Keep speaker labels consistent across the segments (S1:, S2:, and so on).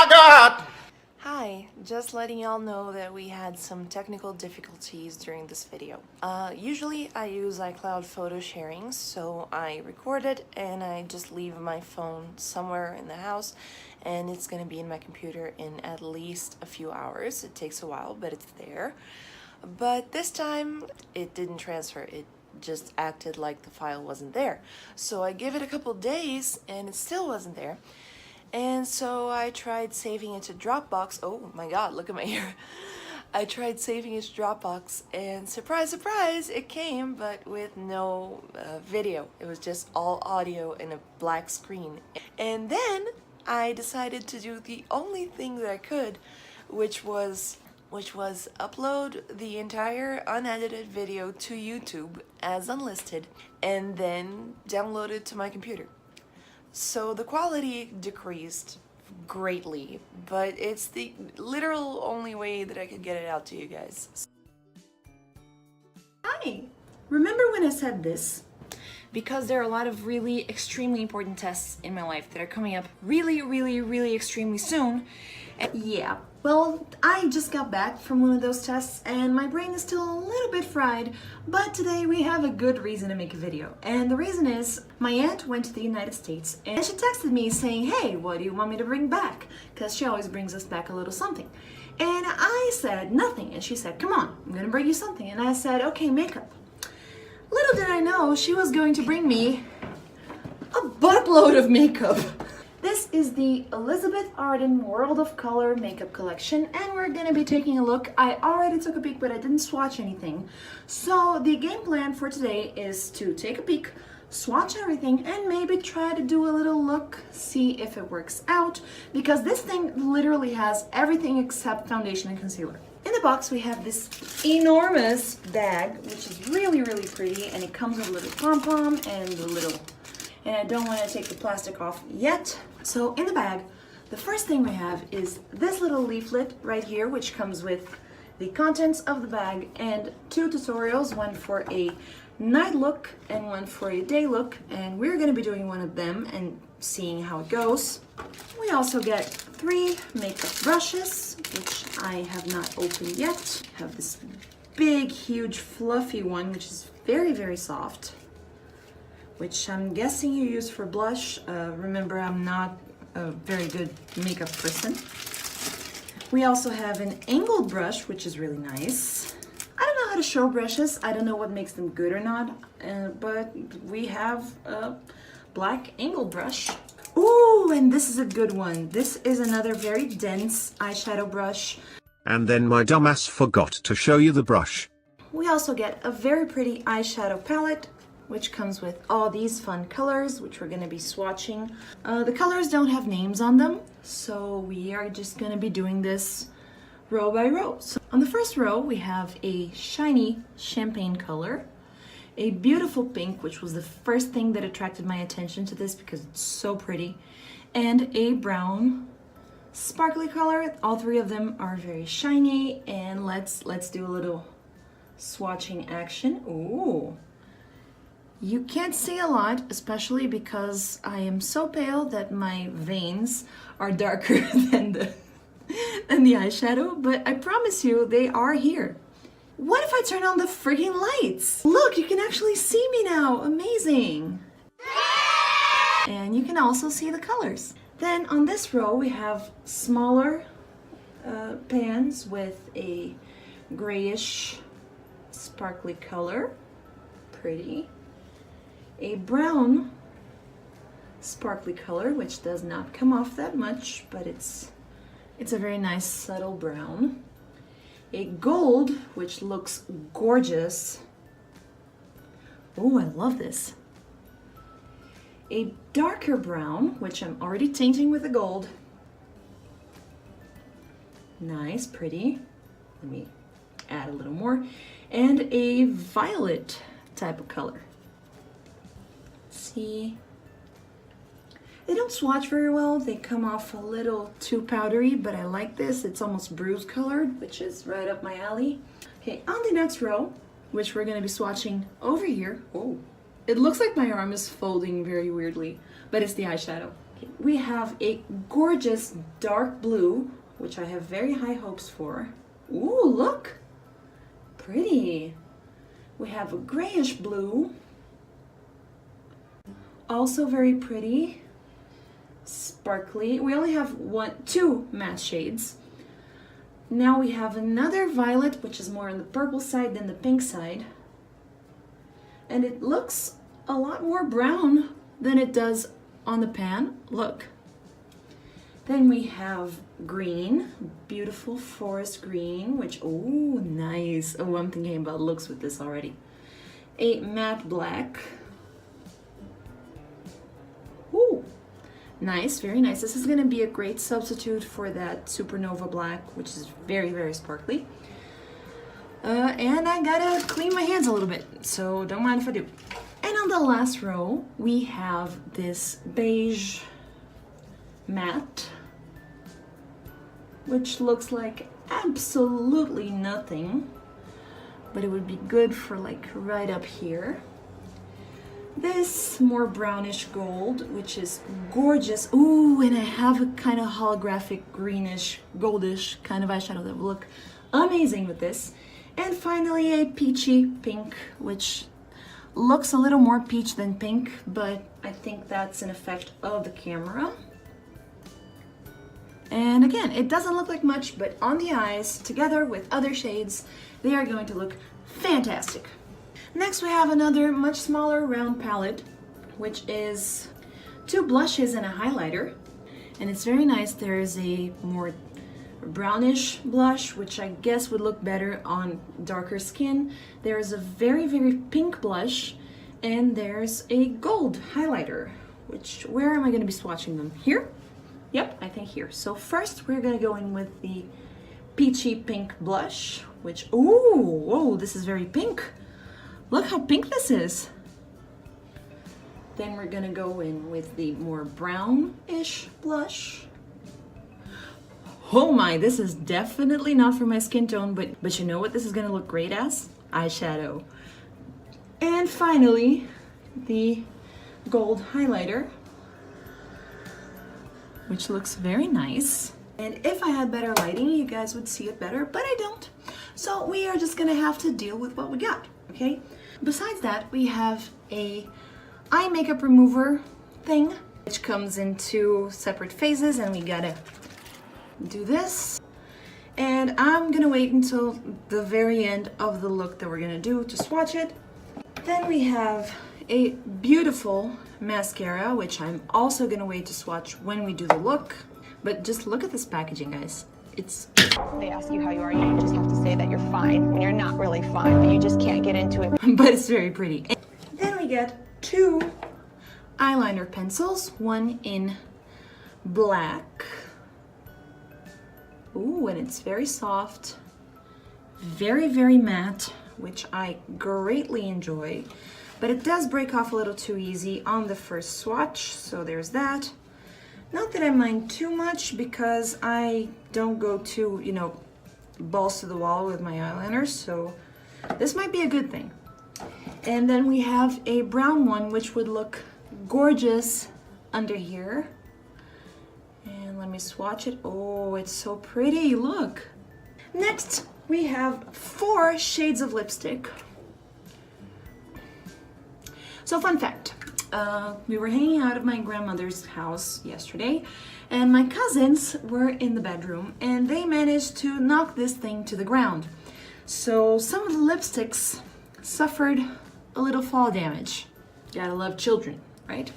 S1: my God!
S2: Hi, just letting y'all know that we had some technical difficulties during this video. Usually I use iCloud photo sharing, so I record it and I just leave my phone somewhere in the house and it's gonna be in my computer in at least a few hours. It takes a while, but it's there. But this time it didn't transfer. It just acted like the file wasn't there. So I gave it a couple days and it still wasn't there. And so I tried saving it to Dropbox. Oh my god, look at my ear. I tried saving it to Dropbox and surprise, surprise, it came, but with no video. It was just all audio and a black screen. And then I decided to do the only thing that I could, which was upload the entire unedited video to YouTube as unlisted and then download it to my computer. So the quality decreased greatly, but it's the literal only way that I could get it out to you guys.
S3: Hi! Remember when I said this?
S2: Because there are a lot of really extremely important tests in my life that are coming up really extremely soon.
S3: Yeah, well, I just got back from one of those tests and my brain is still a little bit fried, but today we have a good reason to make a video. And the reason is, my aunt went to the United States and she texted me saying, hey, what do you want me to bring back? Because she always brings us back a little something. And I said nothing, and she said, come on, I'm gonna bring you something. And I said, okay, makeup. Little did I know she was going to bring me a buttload of makeup. This is the Elizabeth Arden World of Color makeup collection, and we're gonna be taking a look. I already took a peek, but I didn't swatch anything. So the game plan for today is to take a peek, swatch everything, and maybe try to do a little look, see if it works out, because this thing literally has everything except foundation and concealer. In the box we have this enormous bag, which is really pretty, and it comes with a little pom-pom and a little, and I don't want to take the plastic off yet. So in the bag, the first thing we have is this little leaflet right here, which comes with the contents of the bag and two tutorials, one for a night look and one for a day look, and we're going to be doing one of them and seeing how it goes. We also get 3 makeup brushes, which I have not opened yet. Have this big, huge, fluffy one, which is very soft, which I'm guessing you use for blush. Remember, I'm not a very good makeup person. We also have an angled brush, which is really nice. I don't know how to show brushes. I don't know what makes them good or not, but we have a black angled brush. Ooh, and this is a good one. This is another very dense eyeshadow brush.
S1: And then my dumbass forgot to show you the brush.
S3: We also get a very pretty eyeshadow palette, which comes with all these fun colors, which we're gonna be swatching. The colors don't have names on them, so we are just gonna be doing this row by row. So on the first row, we have a shiny champagne color, a beautiful pink, which was the first thing that attracted my attention to this because it's so pretty, and a brown sparkly color. All 3 of them are very shiny, and let's do a little swatching action. Ooh. You can't see a lot, especially because I am so pale that my veins are darker than the eyeshadow, but I promise you they are here. What if I turn on the freaking lights? Look, you can actually see me now. Amazing. And you can also see the colors. Then on this row we have smaller pans with a grayish sparkly color. Pretty. A brown sparkly color, which does not come off that much, but it's a very nice subtle brown. A gold, which looks gorgeous. Oh, I love this. A darker brown, which I'm already tinting with the gold. Nice, pretty. Let me add a little more. And a violet type of color. See? They don't swatch very well. They come off a little too powdery, but I like this. It's almost bruise colored, which is right up my alley. Okay, on the next row, which we're gonna be swatching over here. Oh, it looks like my arm is folding very weirdly, but it's the eyeshadow. We have a gorgeous dark blue, which I have very high hopes for. Ooh, look! Pretty. We have a grayish blue. Also very pretty. Sparkly. We only have two matte shades. Now we have another violet, which is more on the purple side than the pink side. And it looks a lot more brown than it does on the pan. Look. Then we have green, beautiful forest green, which, oh, nice. Oh, I'm thinking about looks with this already. A matte black. Ooh, nice, very nice. This is gonna be a great substitute for that supernova black, which is very, very sparkly. And I gotta clean my hands a little bit, so don't mind if I do. And on the last row, we have this beige matte, which looks like absolutely nothing, but it would be good for like right up here. This more brownish gold, which is gorgeous. Ooh, and I have a kind of holographic greenish, goldish kind of eyeshadow that will look amazing with this. And finally a peachy pink, which looks a little more peach than pink, but I think that's an effect of the camera. And again, it doesn't look like much, but on the eyes, together with other shades, they are going to look fantastic. Next, we have another much smaller round palette, which is 2 blushes and a highlighter. And it's very nice. There is a more brownish blush, which I guess would look better on darker skin. There is a very, very pink blush, and there's a gold highlighter, which, where am I going to be swatching them? Here? Yep, I think here. So first we're gonna go in with the peachy pink blush, which, ooh, whoa, this is very pink. Look how pink this is. Then we're gonna go in with the more brownish blush. Oh my, this is definitely not for my skin tone, but you know what this is gonna look great as? Eyeshadow. And finally, the gold highlighter, which looks very nice. And if I had better lighting, you guys would see it better, but I don't. So we are just gonna have to deal with what we got, okay? Besides that, we have a eye makeup remover thing, which comes in 2 separate phases, and we gotta do this. And I'm gonna wait until the very end of the look that we're gonna do to swatch it. Then we have a beautiful mascara, which I'm also gonna wait to swatch when we do the look. But just look at this packaging, guys. It's...
S4: They ask you how you are, you just have to say that you're fine when you're not really fine, but you just can't get into it.
S3: But it's very pretty. And then we get 2 eyeliner pencils, one in black. Ooh, and it's very soft, very, very matte, which I greatly enjoy. But it does break off a little too easy on the first swatch, so there's that. Not that I mind too much, because I don't go too, you know, balls to the wall with my eyeliners, so this might be a good thing. And then we have a brown one, which would look gorgeous under here. And let me swatch it. Oh, it's so pretty, look. Next, we have 4 shades of lipstick. So fun fact, we were hanging out at my grandmother's house yesterday, and my cousins were in the bedroom, and they managed to knock this thing to the ground. So some of the lipsticks suffered a little fall damage. Gotta love children, right?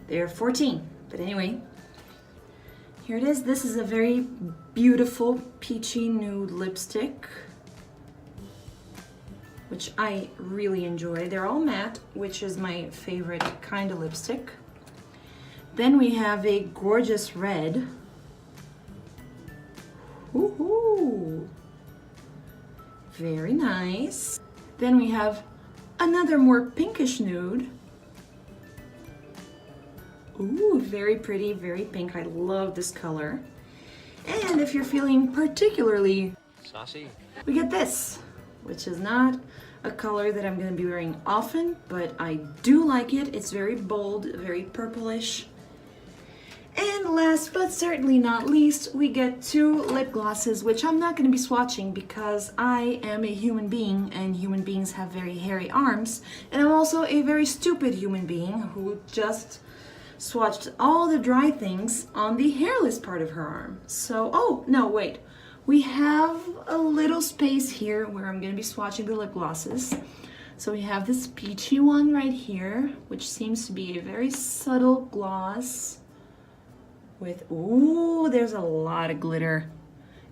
S3: They're 14, but anyway, here it is. This is a very beautiful peachy nude lipstick, which I really enjoy. They're all matte, which is my favorite kind of lipstick. Then we have a gorgeous red. Woohoo! Very nice. Then we have another more pinkish nude. Ooh, very pretty, very pink. I love this color. And if you're feeling particularly saucy, we get this, which is not a color that I'm going to be wearing often, but I do like it. It's very bold, very purplish. And last but certainly not least, we get 2 lip glosses, which I'm not going to be swatching because I am a human being and human beings have very hairy arms. And I'm also a very stupid human being who just swatched all the dry things on the hairless part of her arm. So, oh, no, wait. We have a little space here where I'm going to be swatching the lip glosses. So we have this peachy one right here, which seems to be a very subtle gloss with, ooh, there's a lot of glitter.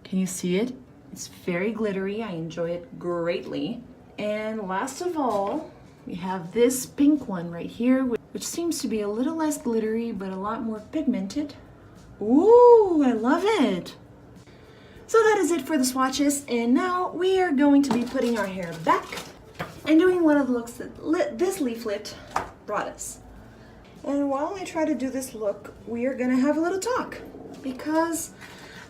S3: Can you see it? It's very glittery. I enjoy it greatly. And last of all, we have this pink one right here, which seems to be a little less glittery, but a lot more pigmented. Ooh, I love it. So that is it for the swatches, and now we are going to be putting our hair back and doing one of the looks that this leaflet brought us. And while I try to do this look, we are gonna have a little talk because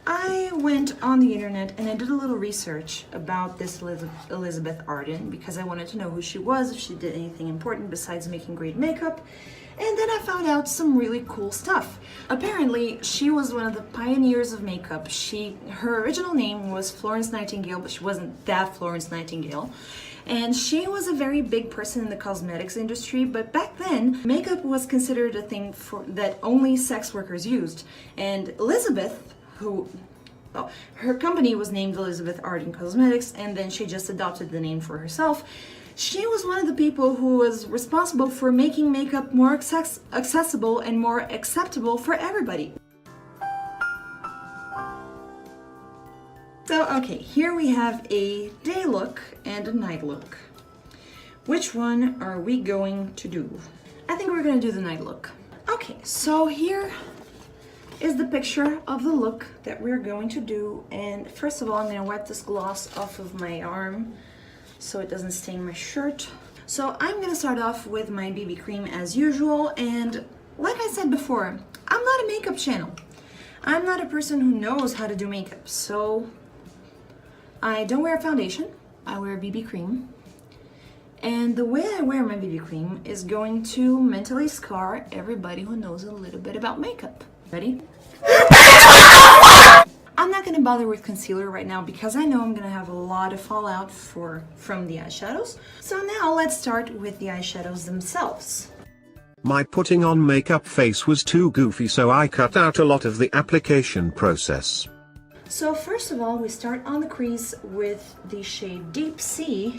S3: I went on the internet and I did a little research about this Elizabeth Arden because I wanted to know who she was, if she did anything important besides making great makeup. And then I found out some really cool stuff. Apparently, she was one of the pioneers of makeup. Her original name was Florence Nightingale, but she wasn't that Florence Nightingale. And she was a very big person in the cosmetics industry, but back then, makeup was considered a thing that only sex workers used. And Elizabeth, her company was named Elizabeth Arden Cosmetics, and then she just adopted the name for herself. She was one of the people who was responsible for making makeup more accessible and more acceptable for everybody. So, okay, here we have a day look and a night look. Which one are we going to do? I think we're gonna do the night look. Okay, so here is the picture of the look that we're going to do. And first of all, I'm gonna wipe this gloss off of my arm so it doesn't stain my shirt. So I'm gonna start off with my BB cream as usual. And like I said before, I'm not a makeup channel. I'm not a person who knows how to do makeup. So I don't wear foundation, I wear BB cream. And the way I wear my BB cream is going to mentally scar everybody who knows a little bit about makeup. Ready? I'm not gonna bother with concealer right now because I know I'm gonna have a lot of fallout from the eyeshadows. So now let's start with the eyeshadows themselves.
S1: My putting on makeup face was too goofy, so I cut out a lot of the application process.
S3: So first of all, we start on the crease with the shade Deep Sea,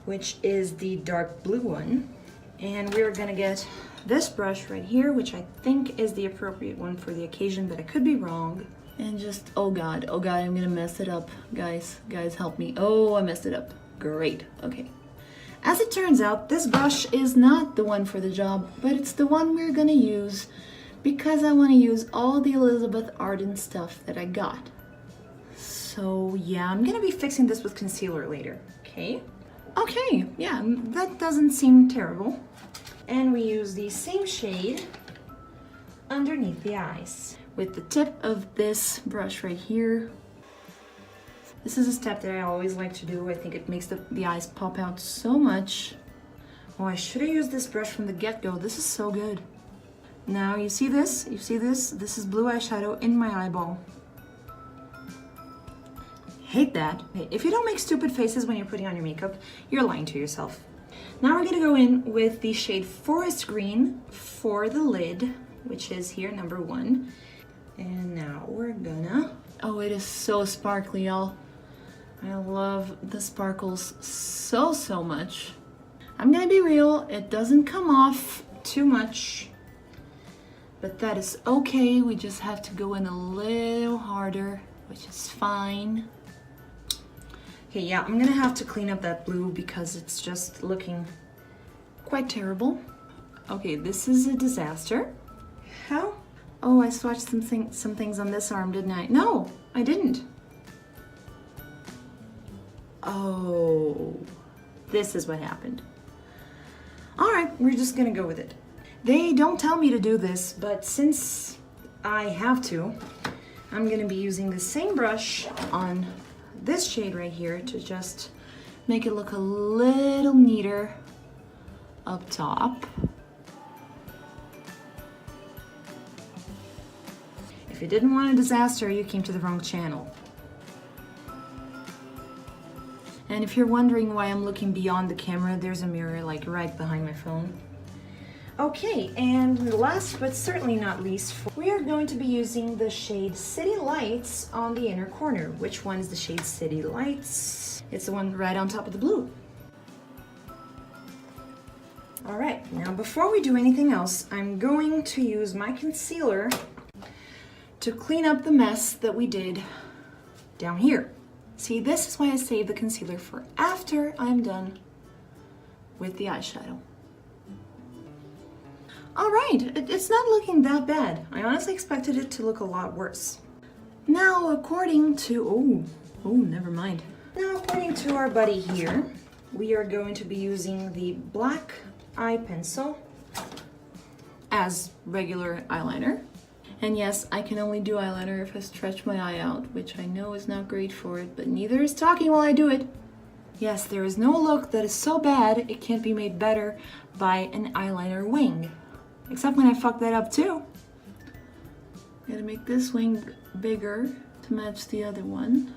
S3: which is the dark blue one. And we're gonna get this brush right here, which I think is the appropriate one for the occasion, but I could be wrong. And just, oh God, I'm gonna mess it up. Guys, help me. Oh, I messed it up. Great, okay. As it turns out, this brush is not the one for the job, but it's the one we're gonna use because I wanna use all the Elizabeth Arden stuff that I got. So yeah, I'm gonna be fixing this with concealer later, okay? Okay, yeah, that doesn't seem terrible. And we use the same shade underneath the eyes with the tip of this brush right here. This is a step that I always like to do. I think it makes the eyes pop out so much. Oh, I should have used this brush from the get-go. This is so good. Now, you see this? You see this? This is blue eyeshadow in my eyeball. Hate that. If you don't make stupid faces when you're putting on your makeup, you're lying to yourself. Now we're gonna go in with the shade Forest Green for the lid, which is here, number 1. And now we're gonna... Oh, it is so sparkly, y'all. I love the sparkles so much. I'm gonna be real, it doesn't come off too much, but that is okay. We just have to go in a little harder, which is fine. Okay, yeah, I'm gonna have to clean up that blue because it's just looking quite terrible. Okay, this is a disaster. How? Oh, I swatched some things on this arm, didn't I? No, I didn't. Oh, this is what happened. All right, we're just gonna go with it. They don't tell me to do this, but since I have to, I'm gonna be using the same brush on this shade right here to just make it look a little neater up top. If you didn't want a disaster, you came to the wrong channel. And if you're wondering why I'm looking beyond the camera, there's a mirror like right behind my phone. Okay, and last but certainly not least, we are going to be using the shade City Lights on the inner corner. Which one is the shade City Lights? It's the one right on top of the blue. Alright, now before we do anything else, I'm going to use my concealer to clean up the mess that we did down here. See, this is why I save the concealer for after I'm done with the eyeshadow. Alright, it's not looking that bad. I honestly expected it to look a lot worse. Now, according to... oh, never mind. Now, according to our buddy here, we are going to be using the black eye pencil as regular eyeliner. And yes, I can only do eyeliner if I stretch my eye out, which I know is not great for it, but neither is talking while I do it. Yes, there is no look that is so bad it can't be made better by an eyeliner wing. Except when I fuck that up too. Gotta make this wing bigger to match the other one.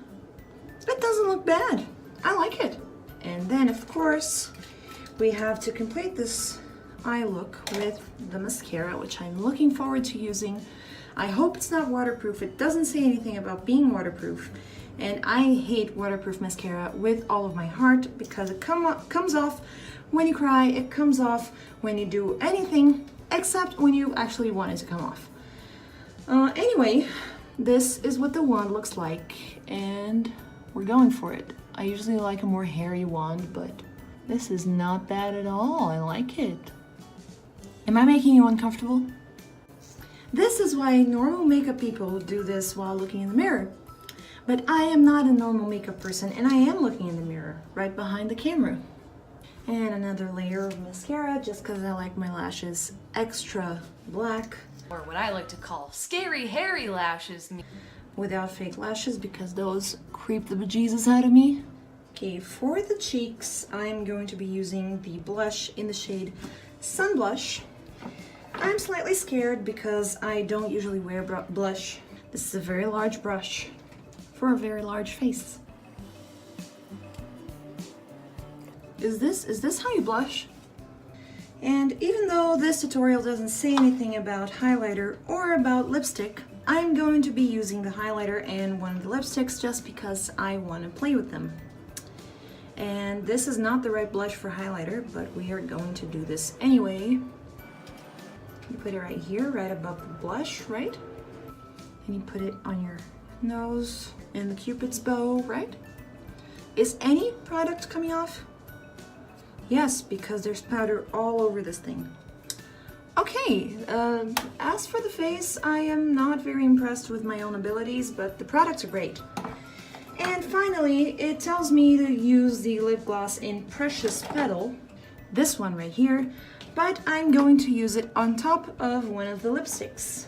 S3: It doesn't look bad. I like it. And then, of course, we have to complete this eye look with the mascara, which I'm looking forward to using. I hope it's not waterproof. It doesn't say anything about being waterproof. And I hate waterproof mascara with all of my heart because it comes off when you cry, it comes off when you do anything except when you actually want it to come off. Anyway, this is what the wand looks like and we're going for it. I usually like a more hairy wand, but this is not bad at all. I like it. Am I making you uncomfortable? This is why normal makeup people do this while looking in the mirror. But I am not a normal makeup person and I am looking in the mirror right behind the camera. And another layer of mascara just because I like my lashes extra black.
S2: Or what I like to call scary hairy lashes.
S3: Without fake lashes because those creep the bejesus out of me. Okay, for the cheeks, I'm going to be using the blush in the shade Sun Blush. I'm slightly scared because I don't usually wear blush. This is a very large brush for a very large face. Is this how you blush? And even though this tutorial doesn't say anything about highlighter or about lipstick, I'm going to be using the highlighter and one of the lipsticks just because I want to play with them. And this is not the right blush for highlighter, but we are going to do this anyway. You put it right here, right above the blush, right? And you put it on your nose and the Cupid's bow, right? Is any product coming off? Yes, because there's powder all over this thing. Okay, as for the face, I am not very impressed with my own abilities, but the products are great. And finally, it tells me to use the lip gloss in Precious Petal, this one right here, but I'm going to use it on top of one of the lipsticks.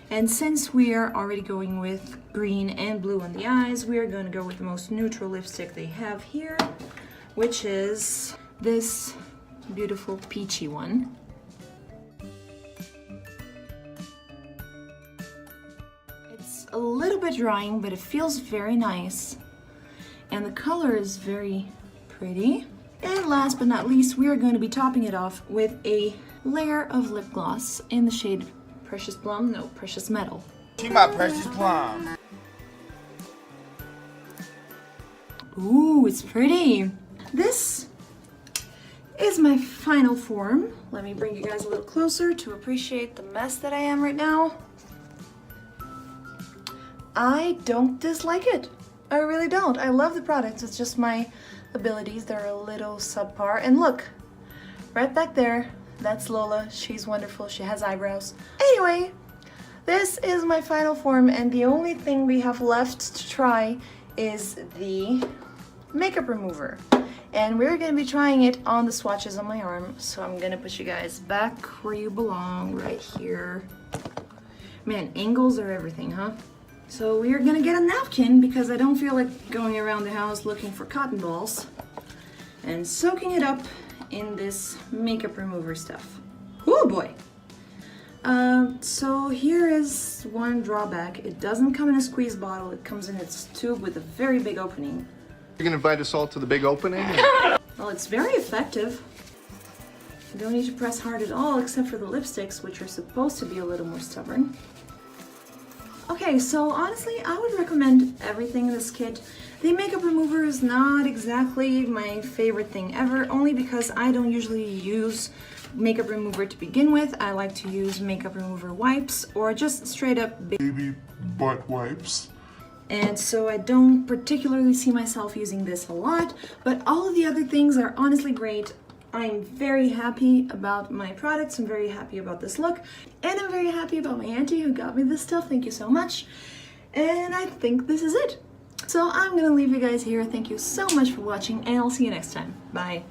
S3: And since we are already going with green and blue on the eyes, we are going to go with the most neutral lipstick they have here, which is this beautiful peachy one. It's a little bit drying, but it feels very nice. And the color is very pretty. And last but not least, we are going to be topping it off with a layer of lip gloss in the shade Precious Plum, no, Precious Metal.
S5: She my precious plum.
S3: Ooh, it's pretty. This is my final form. Let me bring you guys a little closer to appreciate the mess that I am right now. I don't dislike it. I really don't. I love the product. It's just my abilities that are a little subpar. And look, right back there, that's Lola. She's wonderful. She has eyebrows. Anyway, this is my final form, and the only thing we have left to try is the makeup remover. And we're gonna be trying it on the swatches on my arm. So I'm gonna put you guys back where you belong, right here. Man, angles are everything, huh? So we are gonna get a napkin because I don't feel like going around the house looking for cotton balls and soaking it up in this makeup remover stuff. Oh boy. So here is one drawback. It doesn't come in a squeeze bottle, it comes in its tube with a very big opening.
S6: You're gonna invite us all to the big opening?
S3: Well, it's very effective. You don't need to press hard at all, except for the lipsticks, which are supposed to be a little more stubborn. Okay, so honestly, I would recommend everything in this kit. The makeup remover is not exactly my favorite thing ever, only because I don't usually use makeup remover to begin with. I like to use makeup remover wipes or just straight up
S7: baby butt wipes.
S3: And so I don't particularly see myself using this a lot, but all of the other things are honestly great. I'm very happy about my products, I'm very happy about this look, and I'm very happy about my auntie who got me this stuff. Thank you so much. And I think this is it. So I'm gonna leave you guys here. Thank you so much for watching, and I'll see you next time. Bye.